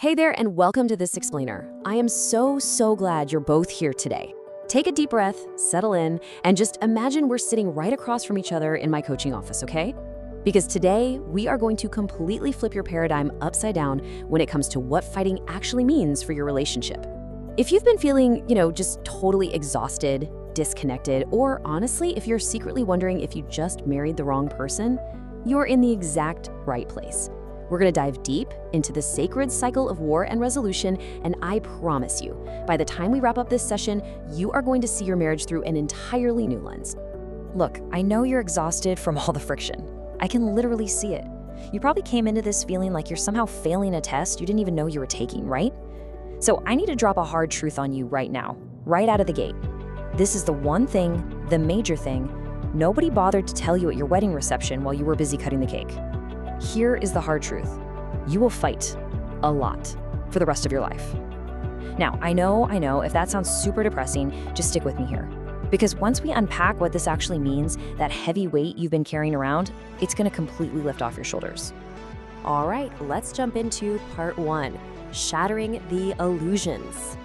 Hey there, and welcome to This Explainer. I am so glad you're both here today. Take a deep breath, settle in, and just imagine we're sitting right across from each other in my coaching office, okay? Because today, we are going to completely flip your paradigm upside down when it comes to what fighting actually means for your relationship. If you've been feeling, just totally exhausted, disconnected, or honestly, if you're secretly wondering if you just married the wrong person, you're in the exact right place. We're going to dive deep into the sacred cycle of war and resolution, and I promise you, by the time we wrap up this session, you are going to see your marriage through an entirely new lens. Look, I know you're exhausted from all the friction. I can literally see it. You probably came into this feeling like you're somehow failing a test you didn't even know you were taking, right? So I need to drop a hard truth on you right now, right out of the gate. This is the one thing, the major thing, nobody bothered to tell you at your wedding reception while you were busy cutting the cake. Here is the hard truth. You will fight a lot for the rest of your life. Now, I know, if that sounds super depressing, just stick with me here. Because once we unpack what this actually means, that heavy weight you've been carrying around, it's gonna completely lift off your shoulders. All right, let's jump into part 1, shattering the illusions.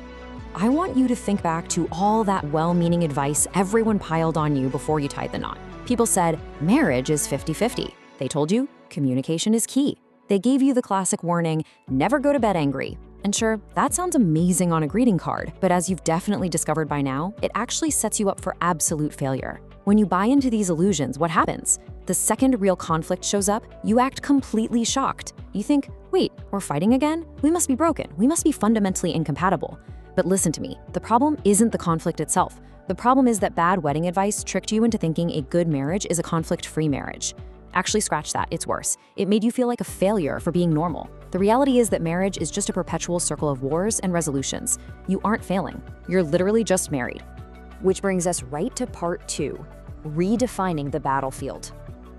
I want you to think back to all that well-meaning advice everyone piled on you before you tied the knot. People said, marriage is 50-50. They told you, communication is key. They gave you the classic warning, never go to bed angry. And sure, that sounds amazing on a greeting card, but as you've definitely discovered by now, it actually sets you up for absolute failure. When you buy into these illusions, what happens? The second real conflict shows up, you act completely shocked. You think, wait, we're fighting again? We must be broken. We must be fundamentally incompatible. But listen to me, the problem isn't the conflict itself. The problem is that bad wedding advice tricked you into thinking a good marriage is a conflict-free marriage. Actually, scratch that, it's worse. It made you feel like a failure for being normal. The reality is that marriage is just a perpetual circle of wars and resolutions. You aren't failing. You're literally just married. Which brings us right to part 2, redefining the battlefield.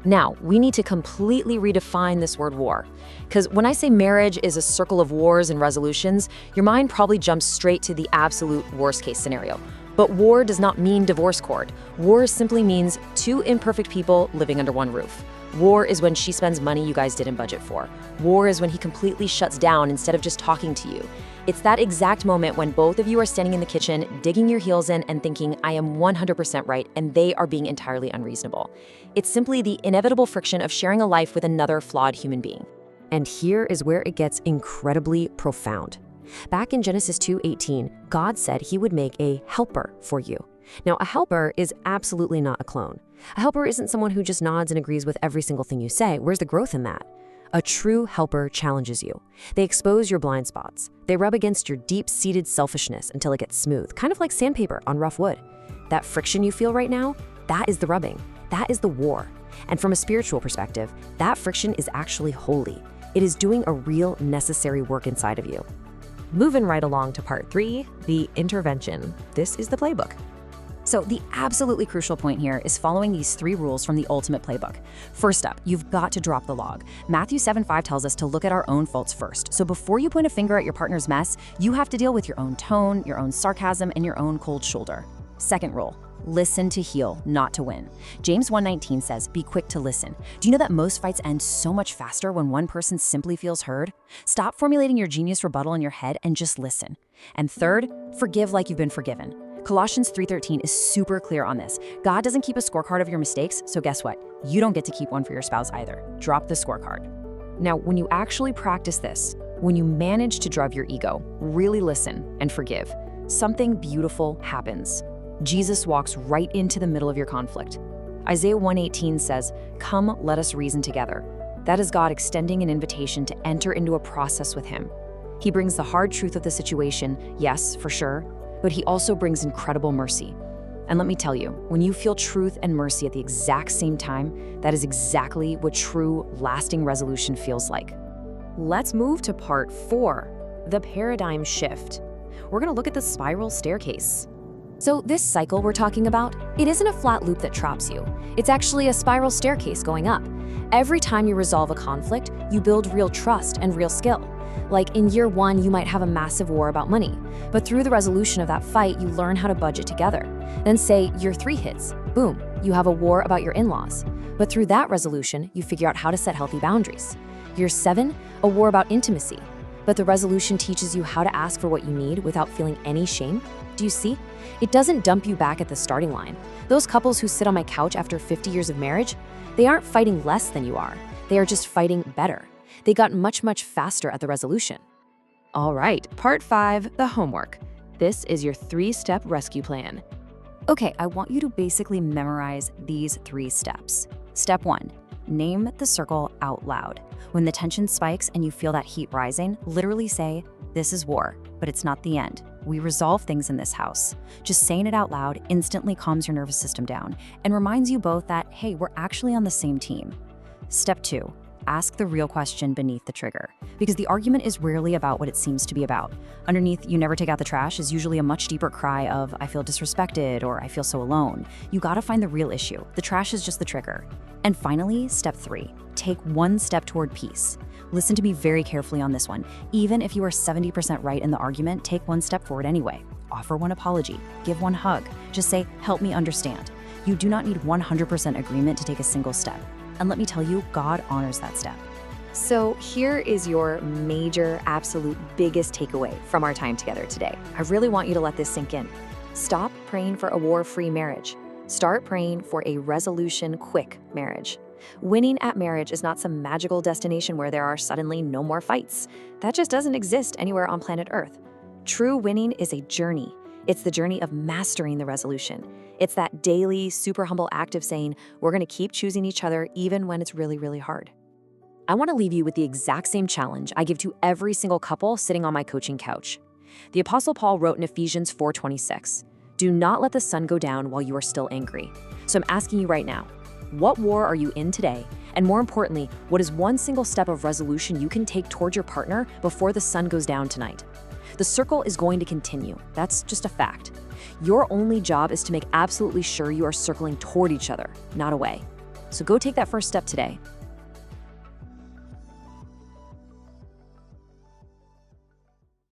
Now, we need to completely redefine this word war. Because when I say marriage is a circle of wars and resolutions, your mind probably jumps straight to the absolute worst case scenario. But war does not mean divorce court. War simply means two imperfect people living under one roof. War is when she spends money you guys didn't budget for. War is when he completely shuts down instead of just talking to you. It's that exact moment when both of you are standing in the kitchen, digging your heels in and thinking, I am 100% right, and they are being entirely unreasonable. It's simply the inevitable friction of sharing a life with another flawed human being. And here is where it gets incredibly profound. Back in Genesis 2:18, God said he would make a helper for you. Now, a helper is absolutely not a clone. A helper isn't someone who just nods and agrees with every single thing you say. Where's the growth in that? A true helper challenges you. They expose your blind spots. They rub against your deep-seated selfishness until it gets smooth, kind of like sandpaper on rough wood. That friction you feel right now, that is the rubbing. That is the war. And from a spiritual perspective, that friction is actually holy. It is doing a real necessary work inside of you. Moving right along to part 3, the intervention. This is the playbook. So the absolutely crucial point here is following these 3 rules from the ultimate playbook. First up, you've got to drop the log. Matthew 7:5 tells us to look at our own faults first. So before you point a finger at your partner's mess, you have to deal with your own tone, your own sarcasm, and your own cold shoulder. Second rule, listen to heal, not to win. James 1:19 says, be quick to listen. Do you know that most fights end so much faster when one person simply feels heard? Stop formulating your genius rebuttal in your head and just listen. And third, forgive like you've been forgiven. Colossians 3:13 is super clear on this. God doesn't keep a scorecard of your mistakes, so guess what? You don't get to keep one for your spouse either. Drop the scorecard. Now, when you actually practice this, when you manage to drive your ego, really listen and forgive, something beautiful happens. Jesus walks right into the middle of your conflict. Isaiah 1:18 says, come, let us reason together. That is God extending an invitation to enter into a process with him. He brings the hard truth of the situation, yes, for sure, but he also brings incredible mercy. And let me tell you, when you feel truth and mercy at the exact same time, that is exactly what true, lasting resolution feels like. Let's move to part 4, the paradigm shift. We're gonna look at the spiral staircase. So this cycle we're talking about, it isn't a flat loop that traps you. It's actually a spiral staircase going up. Every time you resolve a conflict, you build real trust and real skill. Like in year 1, you might have a massive war about money, but through the resolution of that fight, you learn how to budget together. Then say year 3 hits, boom, you have a war about your in-laws. But through that resolution, you figure out how to set healthy boundaries. Year 7, a war about intimacy. But the resolution teaches you how to ask for what you need without feeling any shame. Do you see? It doesn't dump you back at the starting line. Those couples who sit on my couch after 50 years of marriage, they aren't fighting less than you are. They are just fighting better. They got much, much faster at the resolution. All right, part 5, the homework. This is your 3-step rescue plan. Okay, I want you to basically memorize these 3 steps. Step 1, name the circle out loud. When the tension spikes and you feel that heat rising, literally say, "This is war, but it's not the end. We resolve things in this house." Just saying it out loud instantly calms your nervous system down and reminds you both that, hey, we're actually on the same team. Step 2, ask the real question beneath the trigger, because the argument is rarely about what it seems to be about. Underneath "you never take out the trash" is usually a much deeper cry of "I feel disrespected" or "I feel so alone." You gotta find the real issue. The trash is just the trigger. And finally, step 3, take 1 step toward peace. Listen to me very carefully on this one. Even if you are 70% right in the argument, take 1 step forward anyway. Offer 1 apology, give 1 hug. Just say, "Help me understand." You do not need 100% agreement to take a single step. And let me tell you, God honors that step. So here is your major, absolute biggest takeaway from our time together today. I really want you to let this sink in. Stop praying for a war-free marriage. Start praying for a resolution-quick marriage. Winning at marriage is not some magical destination where there are suddenly no more fights. That just doesn't exist anywhere on planet Earth. True winning is a journey. It's the journey of mastering the resolution. It's that daily, super humble act of saying, we're going to keep choosing each other even when it's really, really hard. I want to leave you with the exact same challenge I give to every single couple sitting on my coaching couch. The Apostle Paul wrote in Ephesians 4:26, "Do not let the sun go down while you are still angry." So I'm asking you right now, what war are you in today? And more importantly, what is 1 single step of resolution you can take toward your partner before the sun goes down tonight? The circle is going to continue. That's just a fact. Your only job is to make absolutely sure you are circling toward each other, not away. So go take that first step today.